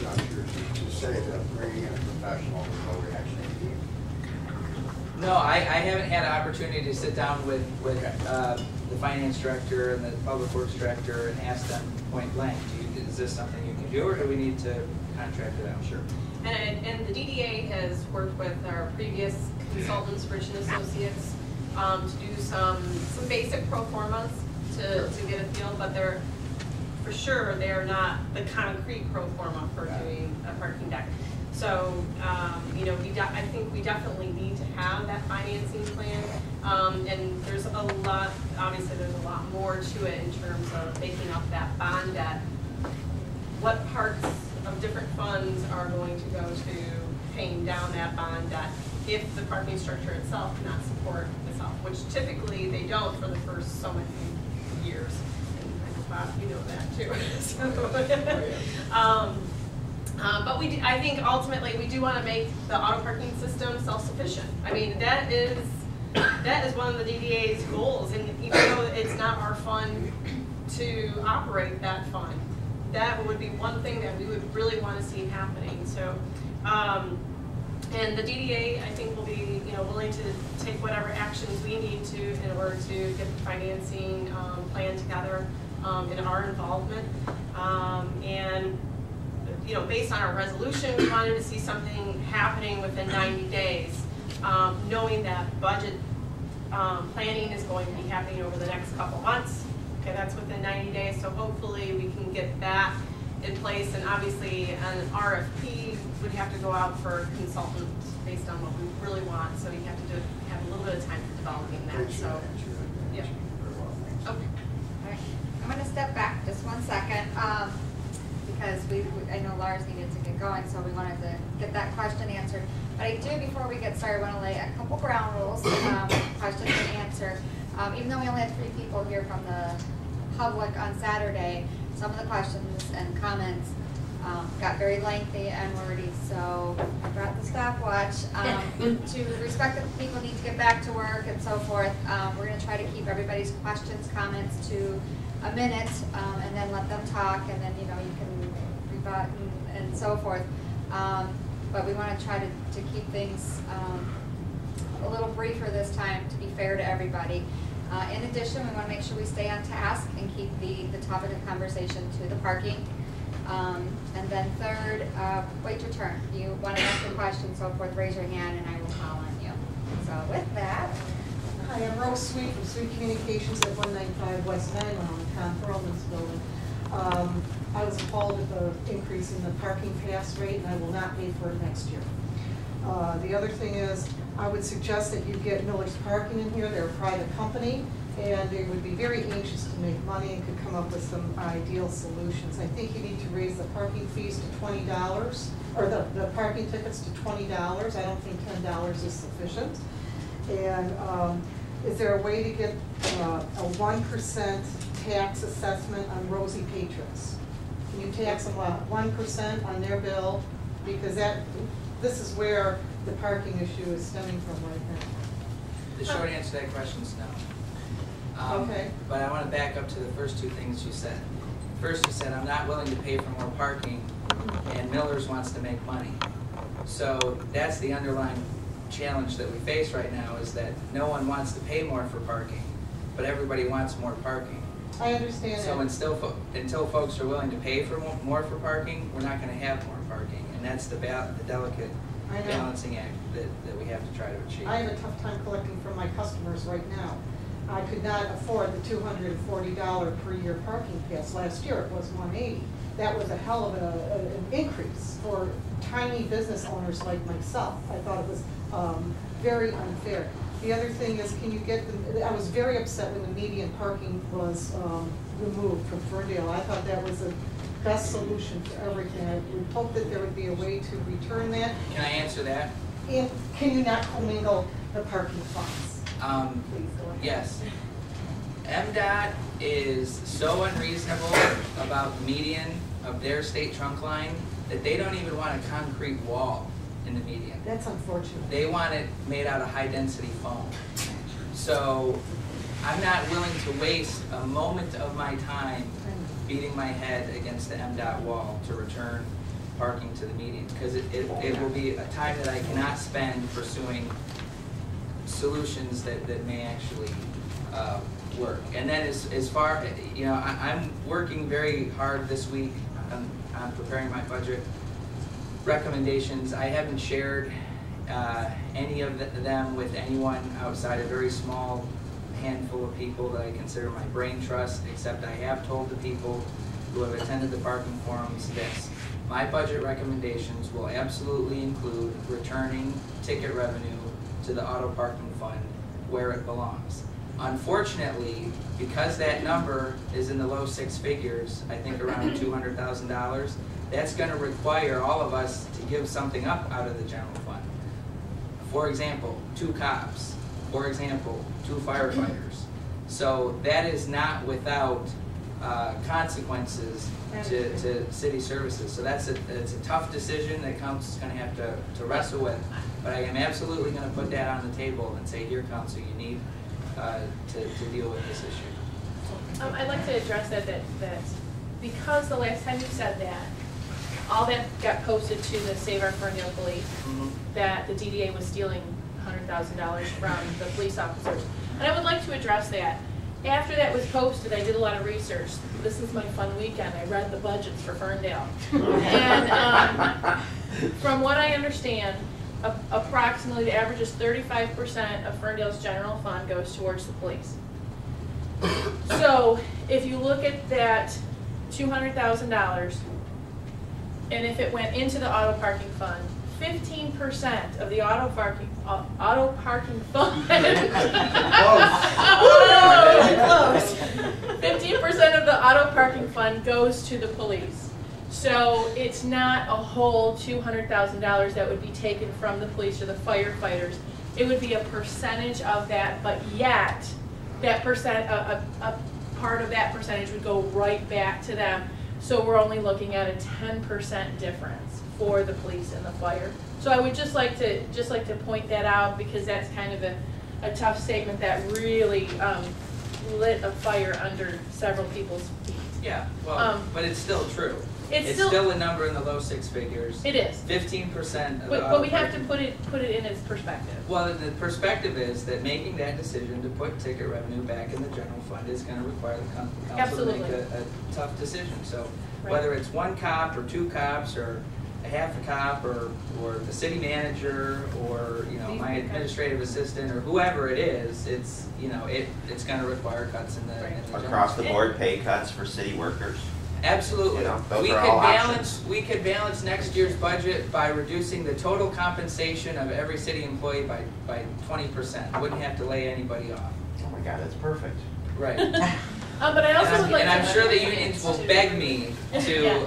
not sure to say that bringing in a professional is what we actually need. No, I haven't had an opportunity to sit down with the finance director and the public works director and ask them point blank, is this something you can do, or do we need to contract it out? Sure. And the DDA has worked with our previous consultants, Rich and Associates, to do some basic pro formas to get a feel, but they're, for sure, they are not the concrete pro forma for doing a parking deck. So, you know, I think we definitely need to have that financing plan. And there's a lot, obviously there's a lot more to it in terms of making up that bond debt. What parts of different funds are going to go to paying down that bond debt if the parking structure itself cannot support itself, which typically they don't for the first so many years. And Bob, you know that too. But I think ultimately we do want to make the auto parking system self-sufficient. I mean, that is one of the DDA's goals, and even though it's not our fund to operate that fund, that would be one thing that we would really want to see happening. So, and the DDA, I think, will be, you know, willing to take whatever actions we need to in order to get the financing plan together in our involvement. And you know, based on our resolution, we wanted to see something happening within 90 days, knowing that budget planning is going to be happening over the next couple months. Okay, that's within 90 days, so hopefully we can get that in place, and obviously an RFP would have to go out for consultants based on what we really want, so you have to have a little bit of time for developing that. So, yeah. Okay. All right. I'm going to step back just 1 second. Because I know Lars needed to get going, so we wanted to get that question answered. But I do, before we get started, want to lay a couple ground rules, question and answer. Even though we only had 3 people here from the public on Saturday, some of the questions and comments got very lengthy and wordy, so I brought the stopwatch. To respect that people need to get back to work and so forth, we're going to try to keep everybody's questions, comments to a minute, and then let them talk, and then, you know, you can rebut and so forth. But we want to try to keep things a little briefer this time to be fair to everybody. In addition, we want to make sure we stay on task and keep the topic of conversation to the parking. And then third, wait your turn. You want to ask a question, so forth, raise your hand, and I will call on you. So with that. Hi, I'm Rose Sweet from Sweet Communications at 195 West 9 on Tom Perlman's building. I was appalled at the increase in the parking pass rate, and I will not pay for it next year. The other thing is, I would suggest that you get Miller's Parking in here. They're a private company, and they would be very anxious to make money and could come up with some ideal solutions. I think you need to raise the parking fees to $20, or the parking tickets to $20. I don't think $10 is sufficient. And is there a way to get a 1% tax assessment on Rosie patrons? Can you tax them 1% on their bill? Because this is where the parking issue is stemming from right now. The short answer to that question is no. Okay. But I want to back up to the first 2 things you said. First, you said, I'm not willing to pay for more parking, and Miller's wants to make money. So that's the underlying challenge that we face right now, is that no one wants to pay more for parking, but everybody wants more parking. I understand so that. Until folks are willing to pay for more for parking, we're not going to have more parking, and that's the delicate balancing act that we have to try to achieve. I have a tough time collecting from my customers right now. I could not afford the $240 per year parking pass. Last year it was $180. That was a hell of an increase for tiny business owners like myself. I thought it was very unfair. The other thing is, can you get I was very upset when the median parking was removed from Ferndale. I thought that was the best solution for everything. I would hope that there would be a way to return that. Can I answer that? And can you not commingle the parking funds? Please go ahead. Yes. MDOT is so unreasonable about the median of their state trunk line that they don't even want a concrete wall in the median. That's unfortunate. They want it made out of high-density foam. So I'm not willing to waste a moment of my time beating my head against the MDOT wall to return parking to the meetings, because it will be a time that I cannot spend pursuing solutions that may actually work. And then as far, I'm working very hard this week on preparing my budget recommendations. I haven't shared any of them with anyone outside a very small handful of people that I consider my brain trust, except I have told the people who have attended the parking forums this. My budget recommendations will absolutely include returning ticket revenue to the auto parking fund where it belongs. Unfortunately, because that number is in the low six figures, I think around $200,000, that's going to require all of us to give something up out of the general fund. For example, 2 cops. For example, 2 firefighters. So that is not without consequences to city services. So it's a tough decision that council's going to have to wrestle with. But I am absolutely going to put that on the table and say, here, council, you need to deal with this issue. I'd like to address that because the last time you said that, all that got posted to the Save Our Ferndale police, that the DDA was stealing $100,000 from the police officers. And I would like to address that. After that was posted, I did a lot of research. This is my fun weekend. I read the budgets for Ferndale. And from what I understand, approximately the average is 35% of Ferndale's general fund goes towards the police. So if you look at that $200,000, and if it went into the auto parking fund, 15% of the auto parking fund. Close. 15% of the auto parking fund goes to the police. So it's not a whole $200,000 that would be taken from the police or the firefighters. It would be a percentage of that, but yet that a part of that percentage would go right back to them. So we're only looking at a 10% difference for the police and the fire. So I would just like to point that out, because that's kind of a tough statement that really lit a fire under several people's feet. Yeah, well, but it's still true. It's still a number in the low six figures. It is. 15% of but we have to put it in its perspective. Well, the perspective is that making that decision to put ticket revenue back in the general fund is going to require the council to make a tough decision. So whether it's 1 cop or 2 cops or a half a cop or the city manager or my administrative assistant or whoever it is, it's it's going to require cuts in the across the board pay cuts for city workers. Absolutely. We could balance next year's budget by reducing the total compensation of every city employee by 20%. Wouldn't have to lay anybody off. Oh my God, that's perfect. Right. But I also would like to. And I'm sure the unions will beg me to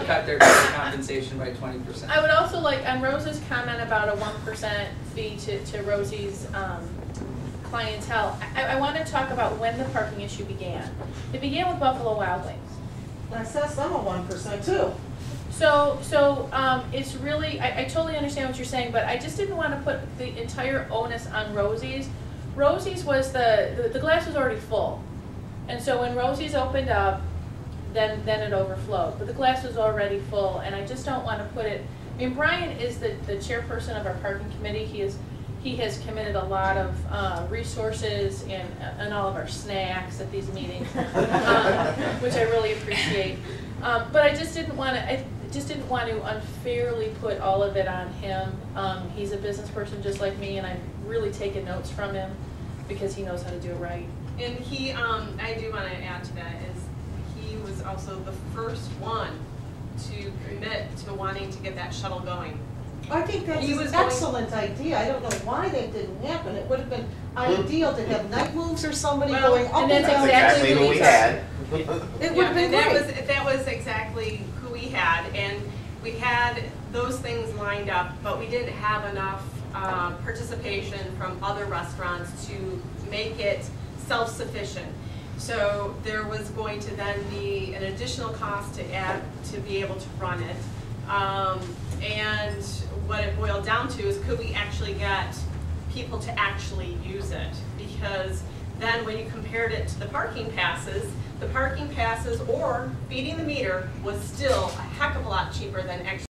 cut their compensation by 20%. I would also like, on Rose's comment about a 1% fee to Rosie's clientele, I want to talk about when the parking issue began. It began with Buffalo Wild Wings. I said some of 1% too. So it's really, I totally understand what you're saying, but I just didn't want to put the entire onus on Rosie's. Rosie's was the glass was already full. And so when Rosie's opened up, then it overflowed. But the glass was already full, and I just don't want to put it, I mean, Brian is the chairperson of our parking committee. He has committed a lot of resources and all of our snacks at these meetings, which I really appreciate. But I just didn't want to unfairly put all of it on him. He's a business person just like me, and I've really taken notes from him because he knows how to do it right. And he, I do want to add to that, is he was also the first one to commit to wanting to get that shuttle going. I think that's an excellent idea. I don't know why that didn't happen. It would have been ideal to have night moves or somebody going up and and that's down. exactly what we had. It would have been great. That was exactly who we had, and we had those things lined up, but we didn't have enough participation from other restaurants to make it self-sufficient. So there was going to then be an additional cost to add to be able to run it. And what it boiled down to is, could we actually get people to actually use it? Because then when you compared it to the parking passes or feeding the meter was still a heck of a lot cheaper than extra